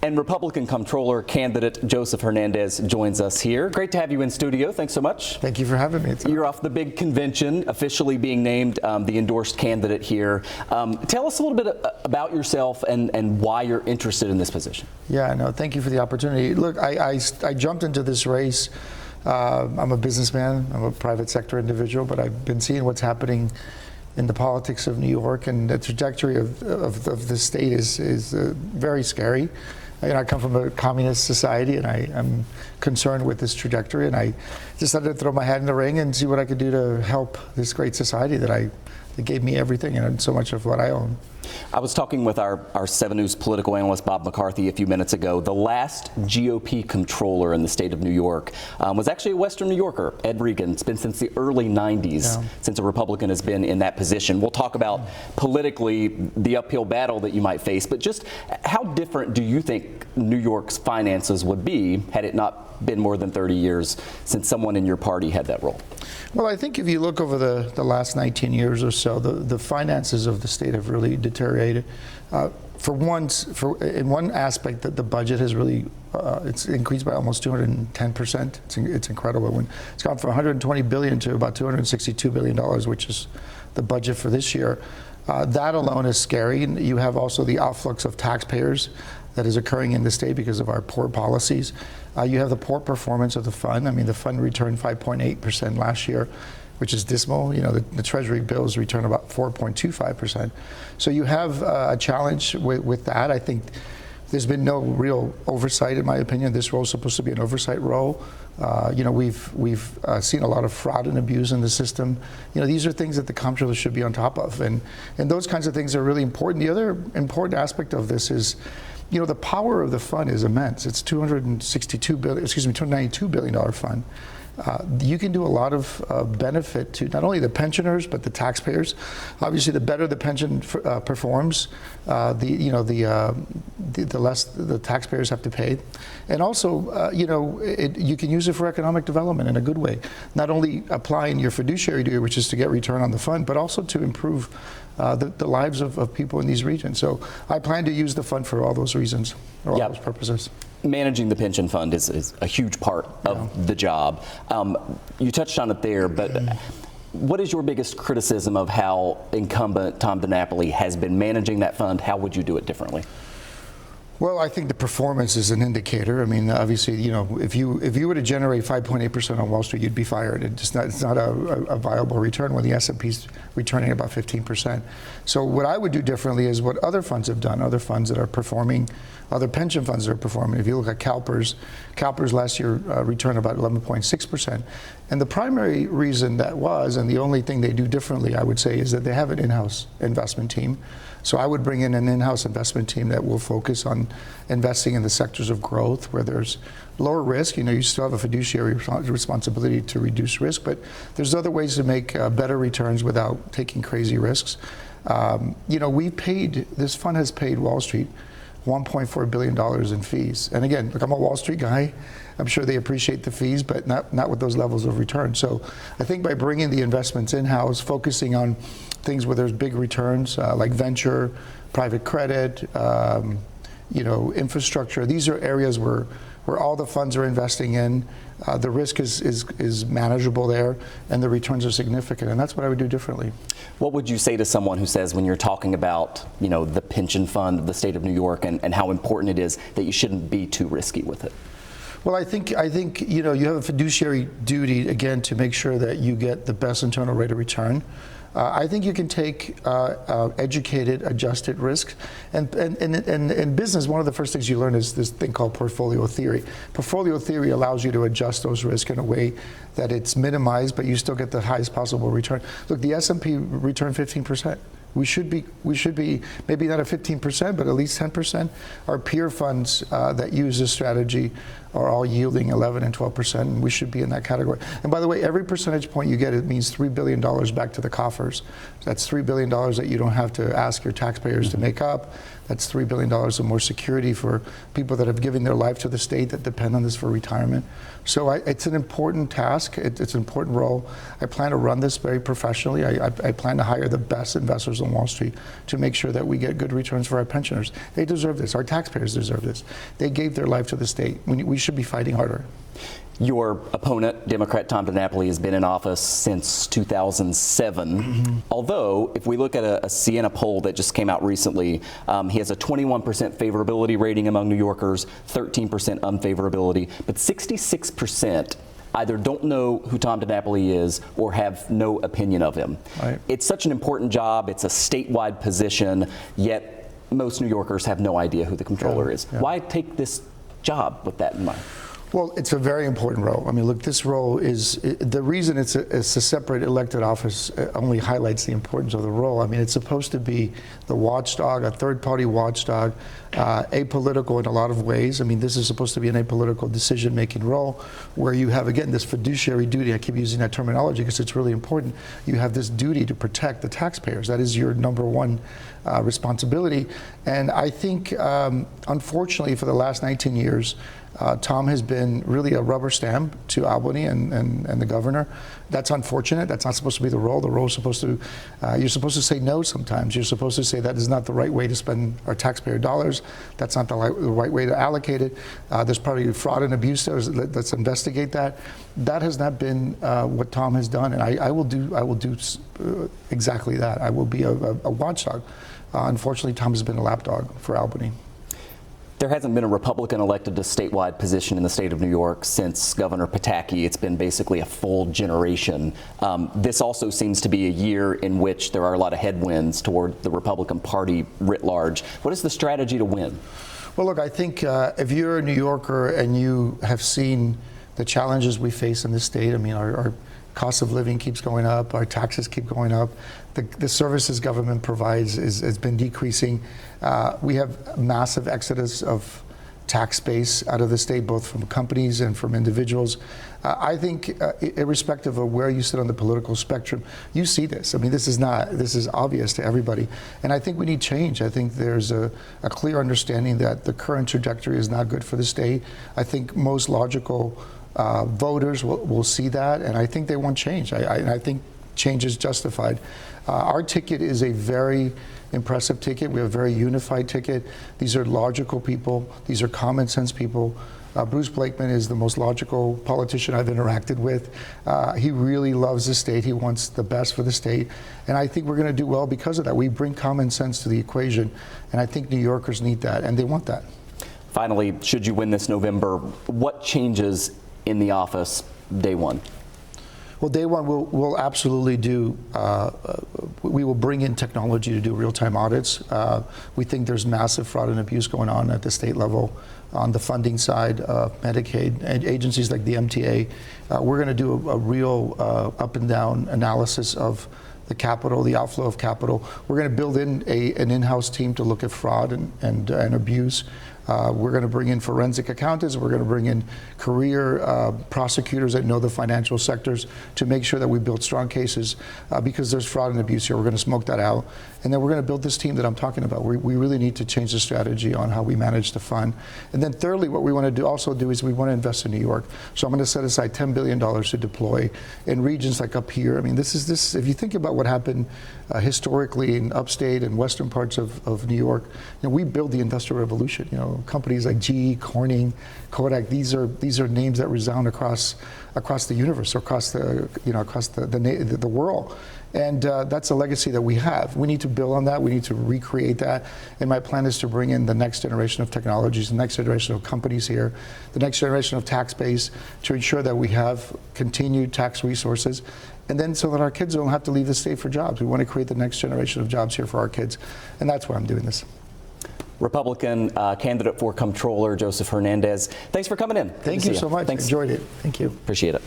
And Republican Comptroller candidate Joseph Hernandez joins us here. Great to have you in studio. Thanks so much. Thank you for having me. You're off the big convention, officially being named the endorsed candidate here. Tell us a little bit about yourself and why you're interested in this position. Yeah, no, thank you for the opportunity. Look, I jumped into this race. I'm a businessman. I'm a private sector individual, but I've been seeing what's happening in the politics of New York, and the trajectory of the state is very scary. I come from a communist society, and I'm concerned with this trajectory, and I decided to throw my hat in the ring and see what I could do to help this great society that gave me everything and so much of what I own. I was talking with our 7 News political analyst Bob McCarthy a few minutes ago. The last GOP comptroller in the state of New York was actually a Western New Yorker, Ed Regan. It's been since the early 90s since a Republican has been in that position. We'll talk about politically the uphill battle that you might face, but just how different do you think New York's finances would be had it not been more than 30 years since someone in your party had that role? Well, I think if you look over the last 19 years or so, the finances of the state have really deteriorated. In one aspect, that the budget has really it's increased by almost 210%. It's incredible. It's gone from 120 billion to about 262 billion dollars, which is the budget for this year. That alone is scary. You have also the outflux of taxpayers that is occurring in the state because of our poor policies. You have the poor performance of the fund. I mean, the fund returned 5.8% last year, which is dismal. You know, the Treasury bills return about 4.25%. So you have a challenge with that. I think there's been no real oversight, in my opinion. This role is supposed to be an oversight role. You know, we've seen a lot of fraud and abuse in the system. You know, these are things that the comptroller should be on top of, and those kinds of things are really important. The other important aspect of this is, you know, the power of the fund is immense. It's $292 billion fund. You can do a lot of benefit to not only the pensioners but the taxpayers. Obviously, the better the pension performs, the less the taxpayers have to pay, and also you can use it for economic development in a good way. Not only applying your fiduciary duty, which is to get return on the fund, but also to improve the lives of people in these regions. So I plan to use the fund for all those reasons, or all those purposes. Managing the pension fund is a huge part of the job. You touched on it there, but what is your biggest criticism of how incumbent Tom DiNapoli has been managing that fund? How would you do it differently? Well, I think the performance is an indicator. I mean, obviously, you know, if you were to generate 5.8% on Wall Street, you'd be fired. It's not a viable return when the S&P's returning about 15%. So what I would do differently is what other funds have done, other funds that are performing, other pension funds that are performing. If you look at CalPERS last year returned about 11.6%. And the primary reason that was, and the only thing they do differently, I would say, is that they have an in-house investment team. So I would bring in an in-house investment team that will focus on investing in the sectors of growth where there's lower risk. You know, you still have a fiduciary responsibility to reduce risk, but there's other ways to make better returns without taking crazy risks. You know, this fund has paid Wall Street $1.4 billion in fees. And again, look, I'm a Wall Street guy. I'm sure they appreciate the fees, but not with those levels of return. So I think by bringing the investments in-house, focusing on things where there's big returns, like venture, private credit, you know, infrastructure, these are areas where all the funds are investing in. The risk is manageable there, and the returns are significant, and that's what I would do differently. What would you say to someone who says, when you're talking about, you know, the pension fund of the state of New York and how important it is, that you shouldn't be too risky with it? Well, I think you know, you have a fiduciary duty, again, to make sure that you get the best internal rate of return. I think you can take educated, adjusted risks. And in business, one of the first things you learn is this thing called portfolio theory. Portfolio theory allows you to adjust those risks in a way that it's minimized, but you still get the highest possible return. Look, the S&P returned 15%. We should be maybe not at 15%, but at least 10%. Our peer funds that use this strategy are all yielding 11 and 12%, and we should be in that category. And by the way, every percentage point you get, it means $3 billion back to the coffers. That's $3 billion that you don't have to ask your taxpayers to make up. That's $3 billion of more security for people that have given their life to the state that depend on this for retirement. So it's an important task. It's an important role. I plan to run this very professionally. I plan to hire the best investors on Wall Street to make sure that we get good returns for our pensioners. They deserve this. Our taxpayers deserve this. They gave their life to the state. We should be fighting harder. Your opponent, Democrat Tom DiNapoli, has been in office since 2007. Although, if we look at a Siena poll that just came out recently, he has a 21% favorability rating among New Yorkers, 13% unfavorability, but 66% either don't know who Tom DiNapoli is or have no opinion of him. Right. It's such an important job. It's a statewide position, yet most New Yorkers have no idea who the comptroller is. Yeah. Why take this job with that in mind? Well, it's a very important role. I mean, look, this role is, the reason it's a separate elected office only highlights the importance of the role. I mean, it's supposed to be the watchdog, a third-party watchdog, apolitical in a lot of ways. I mean, this is supposed to be an apolitical decision-making role where you have, again, this fiduciary duty. I keep using that terminology because it's really important. You have this duty to protect the taxpayers. That is your number one responsibility. And I think, unfortunately, for the last 19 years, Tom has been really a rubber stamp to Albany and the governor. That's unfortunate. That's not supposed to be the role. The role is supposed to, you're supposed to say no sometimes. You're supposed to say that is not the right way to spend our taxpayer dollars. That's not the right way to allocate it. There's probably fraud and abuse there. Let's investigate that. That has not been what Tom has done, and I will do exactly that. I will be a watchdog. Unfortunately, Tom has been a lapdog for Albany. There hasn't been a Republican elected to statewide position in the state of New York since Governor Pataki. It's been basically a full generation. This also seems to be a year in which there are a lot of headwinds toward the Republican Party writ large. What is the strategy to win? Well, look, I think if you're a New Yorker and you have seen the challenges we face in this state, I mean, our cost of living keeps going up, our taxes keep going up, the services government provides has been decreasing. We have massive exodus of tax base out of the state, both from companies and from individuals. I think, irrespective of where you sit on the political spectrum, you see this. I mean, this is obvious to everybody. And I think we need change. I think there's a clear understanding that the current trajectory is not good for the state. I think most logical voters will see that, and I think they want change. I think change is justified. Our ticket is a very impressive ticket. We have a very unified ticket. These are logical people. These are common sense people. Bruce Blakeman is the most logical politician I've interacted with. He really loves the state. He wants the best for the state. And I think we're going to do well because of that. We bring common sense to the equation, and I think New Yorkers need that, and they want that. Finally, should you win this November, what changes in the office day one? Well, day one, we'll absolutely do, we will bring in technology to do real-time audits. We think there's massive fraud and abuse going on at the state level on the funding side, Medicaid, and agencies like the MTA. We're going to do a real up and down analysis of the capital, the outflow of capital. We're going to build in an in-house team to look at fraud and abuse. We're going to bring in forensic accountants. We're going to bring in career prosecutors that know the financial sectors to make sure that we build strong cases because there's fraud and abuse here. We're going to smoke that out. And then we're going to build this team that I'm talking about. We really need to change the strategy on how we manage the fund. And then thirdly, what we want to also do is we want to invest in New York. So I'm going to set aside $10 billion to deploy in regions like up here. I mean, this, if you think about what happened historically in upstate and western parts of New York, we built the Industrial Revolution. Companies like GE, Corning, Kodak. These are names that resound across the universe, across the world. And that's a legacy that we have. We need to build on that. We need to recreate that. And my plan is to bring in the next generation of technologies, the next generation of companies here, the next generation of tax base to ensure that we have continued tax resources. And then so that our kids don't have to leave the state for jobs. We want to create the next generation of jobs here for our kids. And that's why I'm doing this. Republican candidate for comptroller Joseph Hernandez, thanks for coming in. Thank you so much. Thanks. Enjoyed it. Thank you. Appreciate it.